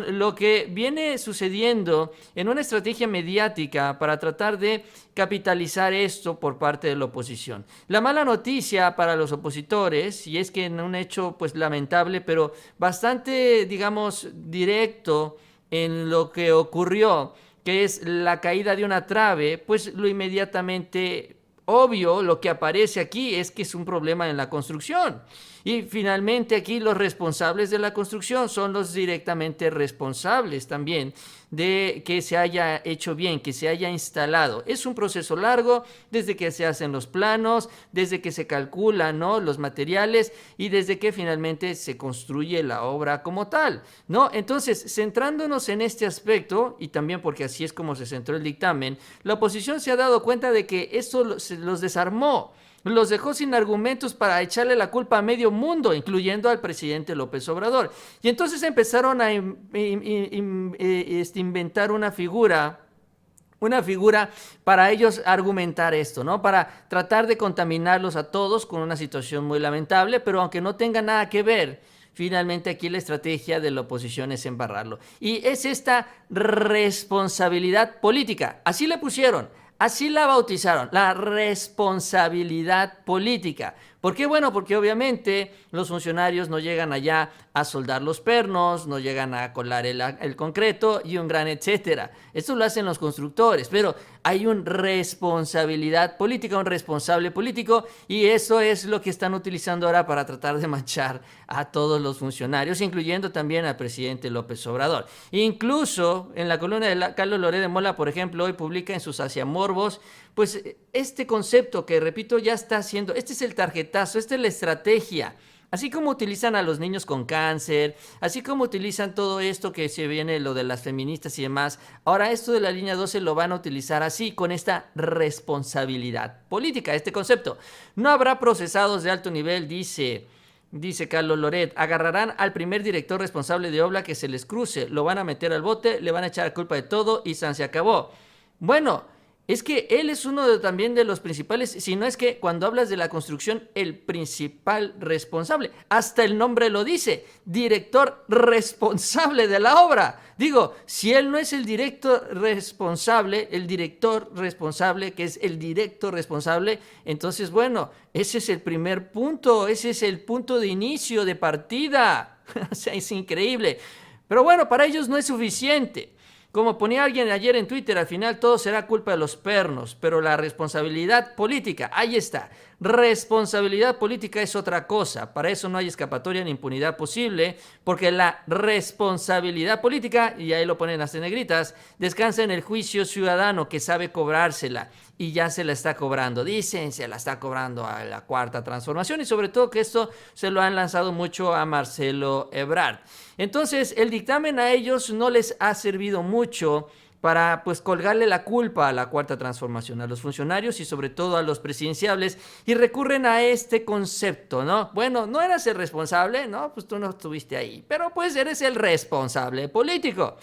con lo que viene sucediendo en una estrategia mediática para tratar de capitalizar esto por parte de la oposición. La mala noticia para los opositores, y es que en un hecho pues lamentable, pero bastante, digamos, directo en lo que ocurrió, que es la caída de una trave, pues lo inmediatamente obvio, lo que aparece aquí es que es un problema en la construcción. Y finalmente aquí los responsables de la construcción son los directamente responsables también de que se haya hecho bien, que se haya instalado. Es un proceso largo desde que se hacen los planos, desde que se calculan, ¿no?, los materiales y desde que finalmente se construye la obra como tal, ¿no? Entonces, centrándonos en este aspecto, y también porque así es como se centró el dictamen, la oposición se ha dado cuenta de que esto los desarmó. Los dejó sin argumentos para echarle la culpa a medio mundo, incluyendo al presidente López Obrador. Y entonces empezaron a inventar una figura para ellos argumentar esto, ¿no? Para tratar de contaminarlos a todos con una situación muy lamentable, pero aunque no tenga nada que ver, finalmente aquí la estrategia de la oposición es embarrarlo. Y es esta responsabilidad política, así le pusieron. Así la bautizaron, la responsabilidad política. ¿Por qué? Bueno, porque obviamente los funcionarios no llegan allá a soldar los pernos, no llegan a colar el concreto y un gran etcétera. Esto lo hacen los constructores, pero hay una responsabilidad política, un responsable político, y eso es lo que están utilizando ahora para tratar de manchar a todos los funcionarios, incluyendo también al presidente López Obrador. Incluso en la columna de Carlos Loret de Mola, por ejemplo, hoy publica en sus Haciamorbos, pues este concepto que, repito, ya está haciendo, este es el tarjetazo, esta es la estrategia. Así como utilizan a los niños con cáncer, así como utilizan todo esto que se viene, lo de las feministas y demás, ahora esto de la línea 12 lo van a utilizar así, con esta responsabilidad política, este concepto. No habrá procesados de alto nivel, dice Carlos Loret. Agarrarán al primer director responsable de obra que se les cruce, lo van a meter al bote, le van a echar la culpa de todo y se acabó. Bueno, es que él es uno también de los principales, si no es que cuando hablas de la construcción, el principal responsable. Hasta el nombre lo dice, director responsable de la obra. Digo, si él no es el director responsable, que es el directo responsable, entonces bueno, ese es el primer punto, ese es el punto de inicio, de partida. O sea, es increíble. Pero bueno, para ellos no es suficiente. Como ponía alguien ayer en Twitter, al final todo será culpa de los pernos, pero la responsabilidad política, ahí está. Responsabilidad política es otra cosa. Para eso no hay escapatoria ni impunidad posible, porque la responsabilidad política, y ahí lo ponen las negritas, descansa en el juicio ciudadano que sabe cobrársela. Y ya se la está cobrando, dicen, se la está cobrando a la Cuarta Transformación, y sobre todo que esto se lo han lanzado mucho a Marcelo Ebrard. Entonces el dictamen a ellos no les ha servido mucho para pues colgarle la culpa a la Cuarta Transformación, a los funcionarios y sobre todo a los presidenciables, y recurren a este concepto, ¿no? Bueno, no eras el responsable, ¿no? Pues tú no estuviste ahí, pero pues eres el responsable político.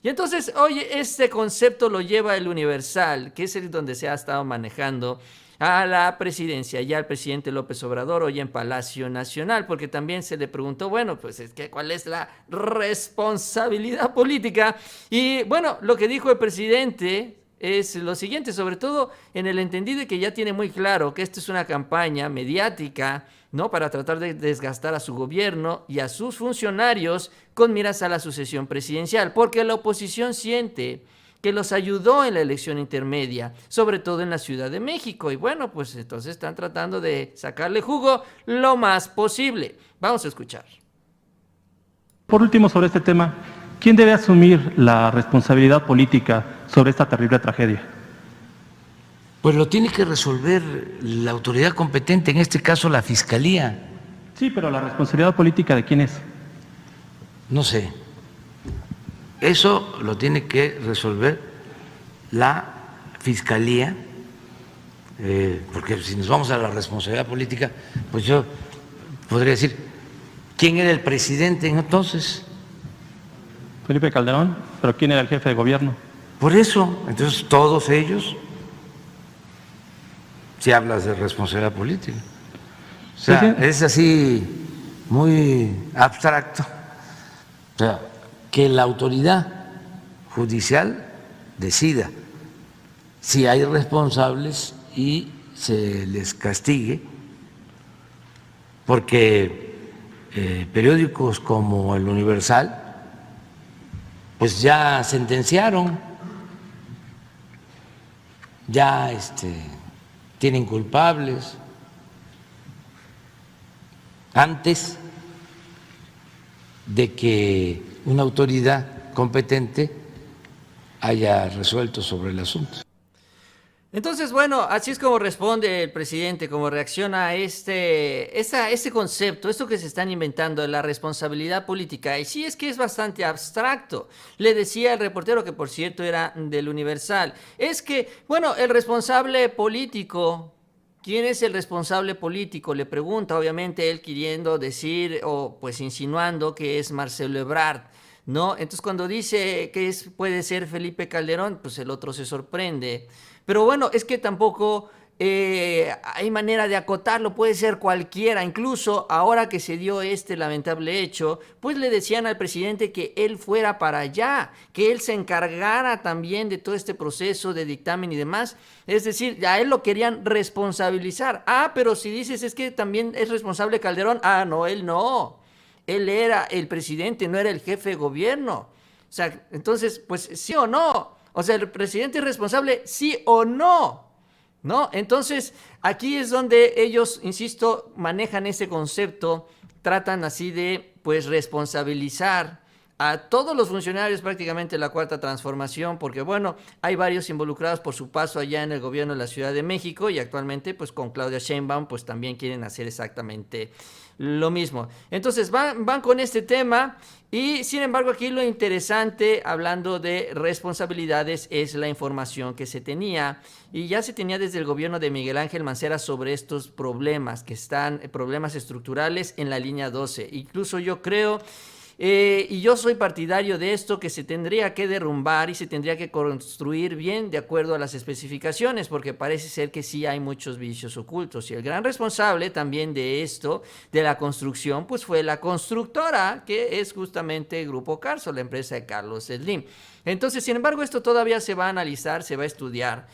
Y entonces, oye, este concepto lo lleva el Universal, que es el donde se ha estado manejando a la presidencia y al presidente López Obrador hoy en Palacio Nacional, porque también se le preguntó, bueno, pues es que ¿cuál es la responsabilidad política? Y bueno, lo que dijo el presidente es lo siguiente, sobre todo en el entendido de que ya tiene muy claro que esto es una campaña mediática, ¿no?, para tratar de desgastar a su gobierno y a sus funcionarios con miras a la sucesión presidencial, porque la oposición siente que los ayudó en la elección intermedia, sobre todo en la Ciudad de México, y bueno, pues entonces están tratando de sacarle jugo lo más posible. Vamos a escuchar. Por último, sobre este tema, ¿quién debe asumir la responsabilidad política sobre esta terrible tragedia? Pues lo tiene que resolver la autoridad competente, en este caso la Fiscalía. Sí, pero la responsabilidad política, ¿de quién es? No sé. Eso lo tiene que resolver la Fiscalía, porque si nos vamos a la responsabilidad política, pues yo podría decir, ¿quién era el presidente entonces? Felipe Calderón, pero ¿quién era el jefe de gobierno? Por eso, entonces todos ellos, si hablas de responsabilidad política. O sea, es así muy abstracto. O sea, que la autoridad judicial decida si hay responsables y se les castigue, porque periódicos como el Universal pues ya sentenciaron, ya tienen culpables antes de que una autoridad competente haya resuelto sobre el asunto. Entonces, bueno, así es como responde el presidente, como reacciona a este concepto, esto que se están inventando de la responsabilidad política. Y sí es que es bastante abstracto. Le decía el reportero, que por cierto era del Universal, es que, bueno, el responsable político, ¿quién es el responsable político? Le pregunta, obviamente él queriendo decir o pues insinuando que es Marcelo Ebrard, ¿no? Entonces cuando dice que puede ser Felipe Calderón, pues el otro se sorprende. Pero bueno, es que tampoco hay manera de acotarlo, puede ser cualquiera. Incluso ahora que se dio este lamentable hecho, pues le decían al presidente que él fuera para allá, que él se encargara también de todo este proceso de dictamen y demás. Es decir, a él lo querían responsabilizar. Ah, pero si dices es que también es responsable Calderón, ah, no, él no. Él era el presidente, no era el jefe de gobierno. O sea, entonces, pues sí o no. O sea, el presidente es responsable, sí o no, ¿no? Entonces, aquí es donde ellos, insisto, manejan ese concepto, tratan así de, pues, responsabilizar a todos los funcionarios prácticamente de la Cuarta Transformación, porque, bueno, hay varios involucrados por su paso allá en el gobierno de la Ciudad de México y actualmente, pues, con Claudia Sheinbaum, pues, también quieren hacer exactamente lo mismo. Entonces, van con este tema. Y sin embargo aquí lo interesante, hablando de responsabilidades, es la información que se tenía y ya se tenía desde el gobierno de Miguel Ángel Mancera sobre estos problemas que están, problemas estructurales en la línea 12. Incluso yo creo, y yo soy partidario de esto, que se tendría que derrumbar y se tendría que construir bien de acuerdo a las especificaciones, porque parece ser que sí hay muchos vicios ocultos. Y el gran responsable también de esto, de la construcción, pues fue la constructora, que es justamente Grupo Carso, la empresa de Carlos Slim. Entonces, sin embargo, esto todavía se va a analizar, se va a estudiar.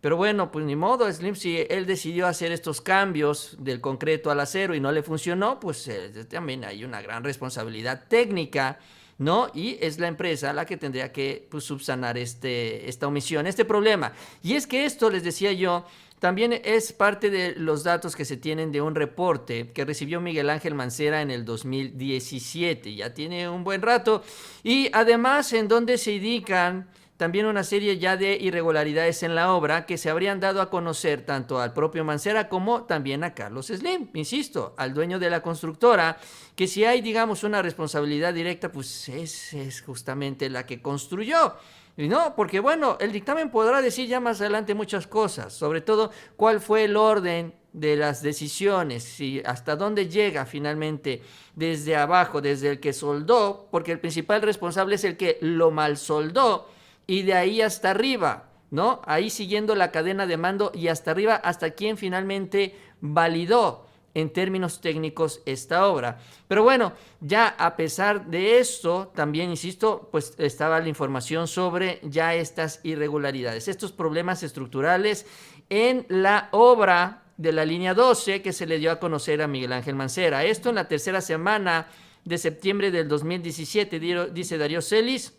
Pero bueno, pues ni modo, Slim, si él decidió hacer estos cambios del concreto al acero y no le funcionó, pues también hay una gran responsabilidad técnica, ¿no? Y es la empresa la que tendría que, pues, subsanar esta omisión, este problema. Y es que esto, les decía yo, también es parte de los datos que se tienen de un reporte que recibió Miguel Ángel Mancera en el 2017, ya tiene un buen rato, y además en donde se indican también una serie ya de irregularidades en la obra que se habrían dado a conocer tanto al propio Mancera como también a Carlos Slim, insisto, al dueño de la constructora, que si hay, digamos, una responsabilidad directa, pues es justamente la que construyó. Y no, porque bueno, el dictamen podrá decir ya más adelante muchas cosas, sobre todo cuál fue el orden de las decisiones y hasta dónde llega finalmente desde abajo, desde el que soldó, porque el principal responsable es el que lo mal soldó, y de ahí hasta arriba, ¿no? Ahí siguiendo la cadena de mando y hasta arriba, hasta quien finalmente validó en términos técnicos esta obra. Pero bueno, ya a pesar de esto, también insisto, pues estaba la información sobre ya estas irregularidades, estos problemas estructurales en la obra de la línea 12 que se le dio a conocer a Miguel Ángel Mancera. Esto en la tercera semana de septiembre del 2017, dice Darío Celis.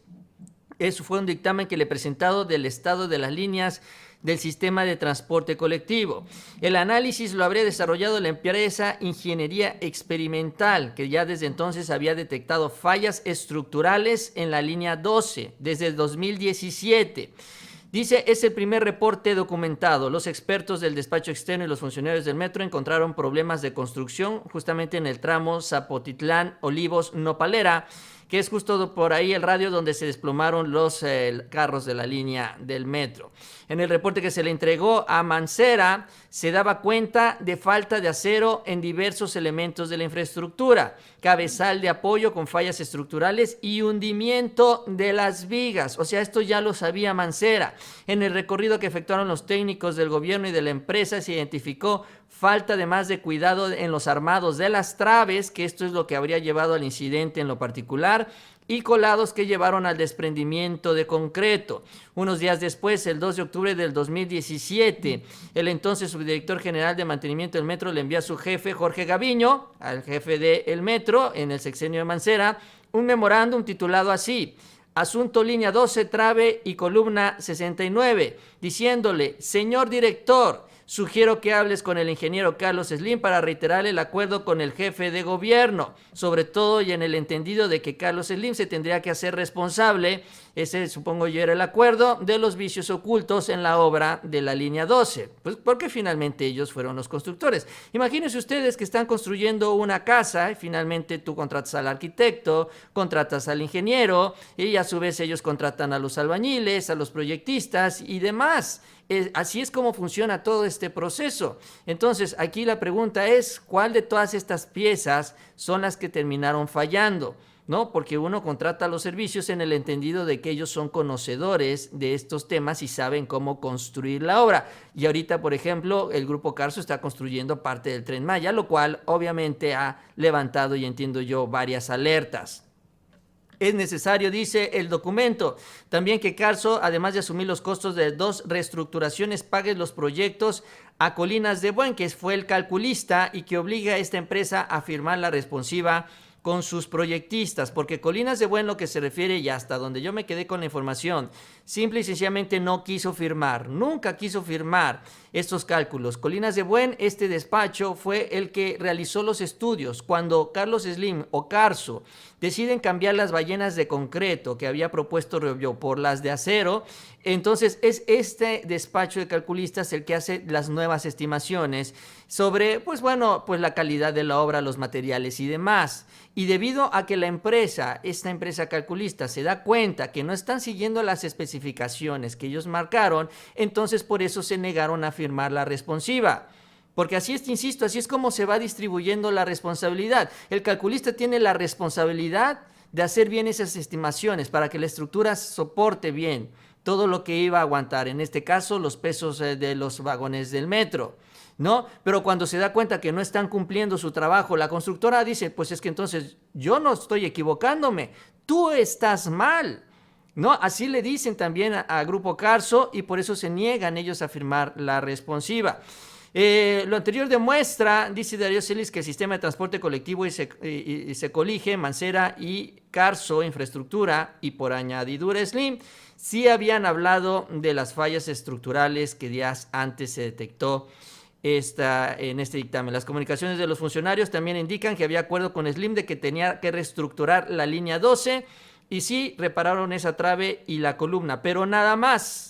Eso fue un dictamen que le he presentado del estado de las líneas del sistema de transporte colectivo. El análisis lo habría desarrollado la empresa Ingeniería Experimental, que ya desde entonces había detectado fallas estructurales en la línea 12 desde el 2017. Dice, es el primer reporte documentado. Los expertos del despacho externo y los funcionarios del metro encontraron problemas de construcción justamente en el tramo Zapotitlán-Olivos-Nopalera, que es justo por ahí el radio donde se desplomaron los carros de la línea del metro. En el reporte que se le entregó a Mancera, se daba cuenta de falta de acero en diversos elementos de la infraestructura, cabezal de apoyo con fallas estructurales y hundimiento de las vigas. O sea, esto ya lo sabía Mancera. En el recorrido que efectuaron los técnicos del gobierno y de la empresa, se identificó falta además de cuidado en los armados de las traves, que esto es lo que habría llevado al incidente en lo particular, y colados que llevaron al desprendimiento de concreto. Unos días después, el 2 de octubre del 2017, el entonces subdirector general de mantenimiento del metro le envió a su jefe, Jorge Gaviño, al jefe del metro en el sexenio de Mancera, un memorándum titulado así: Asunto línea 12, trave y columna 69, diciéndole: señor director, sugiero que hables con el ingeniero Carlos Slim para reiterar el acuerdo con el jefe de gobierno, sobre todo y en el entendido de que Carlos Slim se tendría que hacer responsable, ese supongo yo era el acuerdo, de los vicios ocultos en la obra de la línea 12, pues porque finalmente ellos fueron los constructores. Imagínense ustedes que están construyendo una casa y finalmente tú contratas al arquitecto, contratas al ingeniero y a su vez ellos contratan a los albañiles, a los proyectistas y demás. Así es como funciona todo este proceso. Entonces, aquí la pregunta es, ¿cuál de todas estas piezas son las que terminaron fallando? ¿No? Porque uno contrata los servicios en el entendido de que ellos son conocedores de estos temas y saben cómo construir la obra. Y ahorita, por ejemplo, el Grupo Carso está construyendo parte del Tren Maya, lo cual obviamente ha levantado, y entiendo yo, varias alertas. Es necesario, dice el documento, también que Carso, además de asumir los costos de 2 reestructuraciones, pague los proyectos a Colinas de Buen, que fue el calculista, y que obliga a esta empresa a firmar la responsiva con sus proyectistas, porque Colinas de Buen, lo que se refiere, y hasta donde yo me quedé con la información, simple y sencillamente no quiso firmar, nunca quiso firmar estos cálculos. Colinas de Buen, este despacho, fue el que realizó los estudios. Cuando Carlos Slim o Carso deciden cambiar las ballenas de concreto que había propuesto Rebollo por las de acero, entonces es este despacho de calculistas el que hace las nuevas estimaciones sobre, pues la calidad de la obra, los materiales y demás. Y debido a que esta empresa calculista se da cuenta que no están siguiendo las especificaciones que ellos marcaron, entonces por eso se negaron a firmar la responsiva. Porque así es, insisto, así es como se va distribuyendo la responsabilidad. El calculista tiene la responsabilidad de hacer bien esas estimaciones para que la estructura soporte bien todo lo que iba a aguantar, en este caso los pesos de los vagones del metro, ¿no? Pero cuando se da cuenta que no están cumpliendo su trabajo, la constructora dice, pues es que entonces yo no estoy equivocándome, tú estás mal, ¿no? Así le dicen también a Grupo Carso y por eso se niegan ellos a firmar la responsiva. Lo anterior demuestra, dice Darío Celis, que el sistema de transporte colectivo y se colige, Mancera y Carso, infraestructura, y por añadidura Slim, sí habían hablado de las fallas estructurales que días antes se detectó en este dictamen. Las comunicaciones de los funcionarios también indican que había acuerdo con Slim de que tenía que reestructurar la línea 12 y sí repararon esa trave y la columna, pero nada más.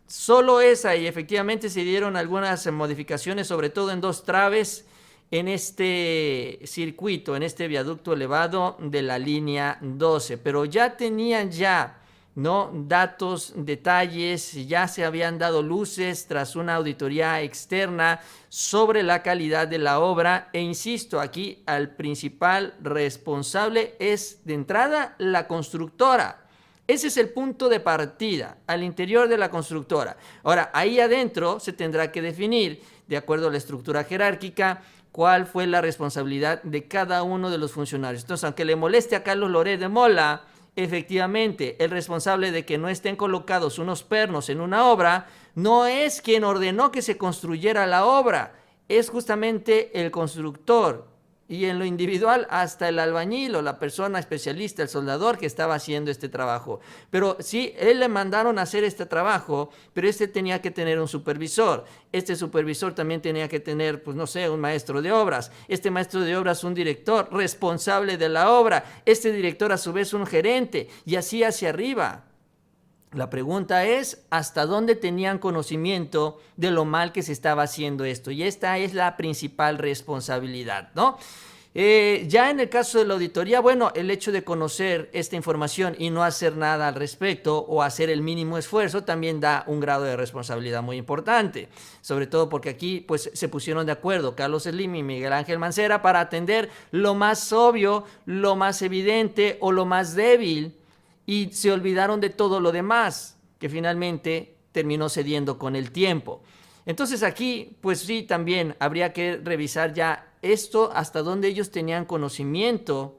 Solo esa, y efectivamente se dieron algunas modificaciones, sobre todo en 2 traves en este circuito, en este viaducto elevado de la línea 12, pero ya tenían ¿no? datos, detalles, ya se habían dado luces tras una auditoría externa sobre la calidad de la obra, e insisto, aquí al principal responsable es de entrada la constructora. Ese es el punto de partida, al interior de la constructora. Ahora, ahí adentro se tendrá que definir, de acuerdo a la estructura jerárquica, cuál fue la responsabilidad de cada uno de los funcionarios. Entonces, aunque le moleste a Carlos Loret de Mola, efectivamente, el responsable de que no estén colocados unos pernos en una obra no es quien ordenó que se construyera la obra, es justamente el constructor. Y en lo individual hasta el albañil o la persona especialista, el soldador que estaba haciendo este trabajo. Pero sí, él le mandaron a hacer este trabajo, pero este tenía que tener un supervisor. Este supervisor también tenía que tener, pues no sé, un maestro de obras. Este maestro de obras, un director responsable de la obra. Este director a su vez un gerente y así hacia arriba. La pregunta es, ¿hasta dónde tenían conocimiento de lo mal que se estaba haciendo esto? Y esta es la principal responsabilidad, ¿no? Ya en el caso de la auditoría, el hecho de conocer esta información y no hacer nada al respecto o hacer el mínimo esfuerzo también da un grado de responsabilidad muy importante, sobre todo porque aquí pues se pusieron de acuerdo Carlos Slim y Miguel Ángel Mancera para atender lo más obvio, lo más evidente o lo más débil, y se olvidaron de todo lo demás, que finalmente terminó cediendo con el tiempo. Entonces aquí, pues sí, también habría que revisar ya esto, hasta dónde ellos tenían conocimiento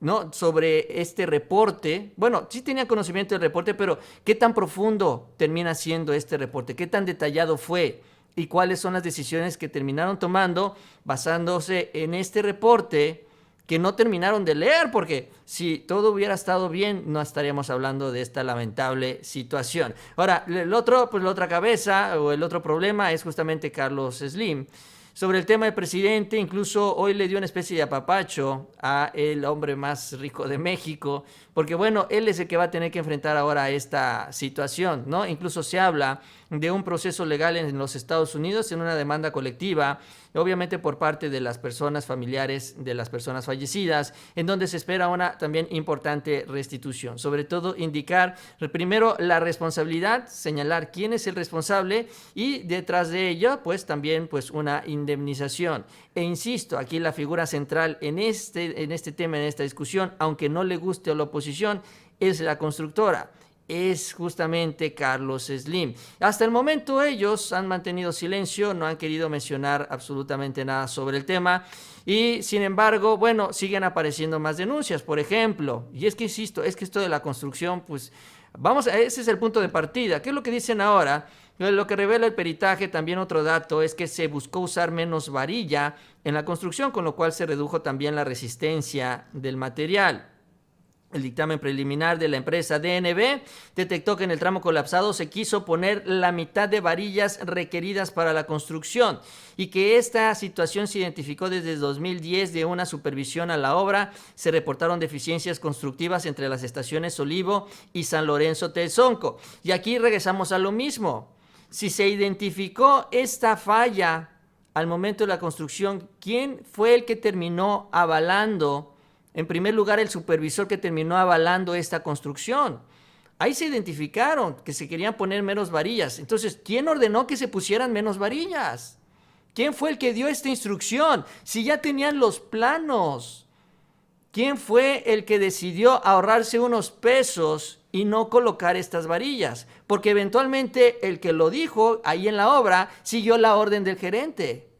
¿no? Sobre este reporte. Bueno, sí tenían conocimiento del reporte, pero ¿qué tan profundo termina siendo este reporte? ¿Qué tan detallado fue? ¿Y cuáles son las decisiones que terminaron tomando basándose en este reporte que no terminaron de leer? Porque si todo hubiera estado bien, no estaríamos hablando de esta lamentable situación. Ahora, el otro, pues la otra cabeza o el otro problema es justamente Carlos Slim. Sobre el tema del presidente, incluso hoy le dio una especie de apapacho a el hombre más rico de México, porque bueno, él es el que va a tener que enfrentar ahora esta situación, ¿no? Incluso se habla de un proceso legal en los Estados Unidos, en una demanda colectiva, obviamente por parte de las personas familiares de las personas fallecidas, en donde se espera una también importante restitución. Sobre todo indicar primero la responsabilidad, señalar quién es el responsable y detrás de ello, pues también pues una indemnización. E insisto, aquí la figura central en este tema, en esta discusión, aunque no le guste a la oposición, es la constructora. Es justamente Carlos Slim. Hasta el momento ellos han mantenido silencio, no han querido mencionar absolutamente nada sobre el tema y sin embargo, bueno, siguen apareciendo más denuncias, por ejemplo, y es que insisto, es que esto de la construcción, pues ese es el punto de partida. ¿Qué es lo que dicen ahora? Lo que revela el peritaje, también otro dato, es que se buscó usar menos varilla en la construcción, con lo cual se redujo también la resistencia del material. El dictamen preliminar de la empresa DNB detectó que en el tramo colapsado se quiso poner la mitad de varillas requeridas para la construcción y que esta situación se identificó desde 2010 de una supervisión a la obra. Se reportaron deficiencias constructivas entre las estaciones Olivo y San Lorenzo Tezonco. Y aquí regresamos a lo mismo. Si se identificó esta falla al momento de la construcción, ¿quién fue el que terminó avalando? En primer lugar, el supervisor que terminó avalando esta construcción. Ahí se identificaron que se querían poner menos varillas. Entonces, ¿quién ordenó que se pusieran menos varillas? ¿Quién fue el que dio esta instrucción? Si ya tenían los planos. ¿Quién fue el que decidió ahorrarse unos pesos y no colocar estas varillas? Porque eventualmente el que lo dijo ahí en la obra siguió la orden del gerente.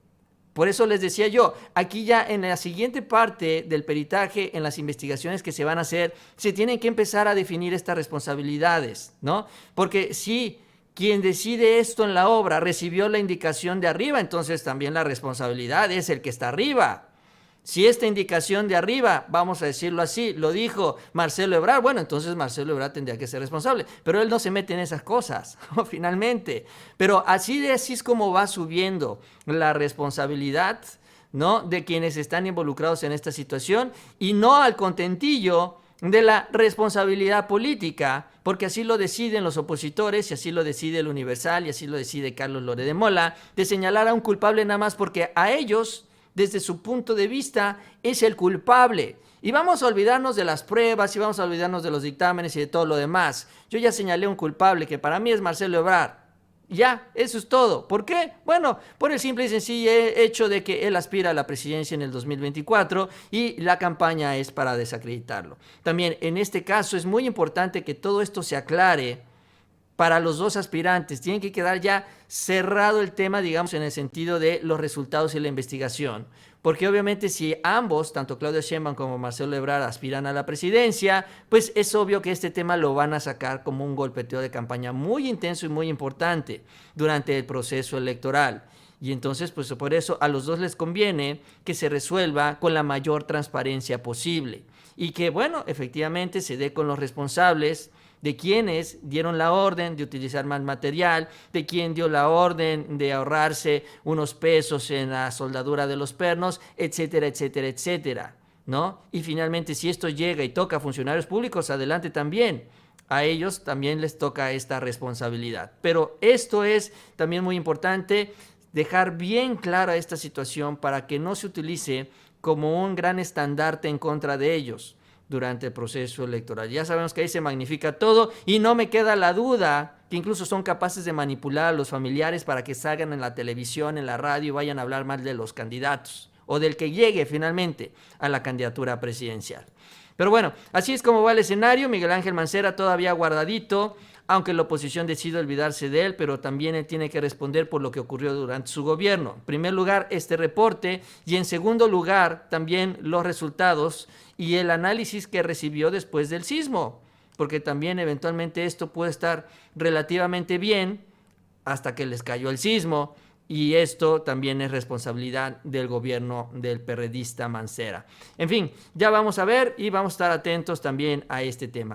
Por eso les decía yo, aquí ya en la siguiente parte del peritaje, en las investigaciones que se van a hacer, se tienen que empezar a definir estas responsabilidades, ¿no? Porque si quien decide esto en la obra recibió la indicación de arriba, entonces también la responsabilidad es el que está arriba. Si esta indicación de arriba, vamos a decirlo así, lo dijo Marcelo Ebrard, bueno, entonces Marcelo Ebrard tendría que ser responsable, pero él no se mete en esas cosas, finalmente. Pero así es como va subiendo la responsabilidad, ¿no?, de quienes están involucrados en esta situación y no al contentillo de la responsabilidad política, porque así lo deciden los opositores y así lo decide el Universal y así lo decide Carlos Loret de Mola, de señalar a un culpable nada más porque a ellos, desde su punto de vista, es el culpable. Y vamos a olvidarnos de las pruebas y vamos a olvidarnos de los dictámenes y de todo lo demás. Yo ya señalé un culpable que para mí es Marcelo Ebrard. Ya, eso es todo. ¿Por qué? Bueno, por el simple y sencillo hecho de que él aspira a la presidencia en el 2024 y la campaña es para desacreditarlo. También en este caso es muy importante que todo esto se aclare para los dos aspirantes. Tiene que quedar ya cerrado el tema, digamos, en el sentido de los resultados y la investigación. Porque obviamente si ambos, tanto Claudia Sheinbaum como Marcelo Ebrard, aspiran a la presidencia, pues es obvio que este tema lo van a sacar como un golpeteo de campaña muy intenso y muy importante durante el proceso electoral. Y entonces, pues por eso a los dos les conviene que se resuelva con la mayor transparencia posible. Y que, bueno, efectivamente se dé con los responsables de quienes dieron la orden de utilizar más material, de quien dio la orden de ahorrarse unos pesos en la soldadura de los pernos, etcétera, etcétera, etcétera, ¿no? Y finalmente, si esto llega y toca a funcionarios públicos, adelante también. A ellos también les toca esta responsabilidad. Pero esto es también muy importante, dejar bien clara esta situación para que no se utilice como un gran estandarte en contra de ellos durante el proceso electoral. Ya sabemos que ahí se magnifica todo y no me queda la duda que incluso son capaces de manipular a los familiares para que salgan en la televisión, en la radio y vayan a hablar mal de los candidatos o del que llegue finalmente a la candidatura presidencial. Pero bueno, así es como va el escenario. Miguel Ángel Mancera todavía guardadito, aunque la oposición decide olvidarse de él, pero también él tiene que responder por lo que ocurrió durante su gobierno. En primer lugar, este reporte, y en segundo lugar, también los resultados y el análisis que recibió después del sismo, porque también eventualmente esto puede estar relativamente bien hasta que les cayó el sismo, y esto también es responsabilidad del gobierno del perredista Mancera. En fin, ya vamos a ver y vamos a estar atentos también a este tema.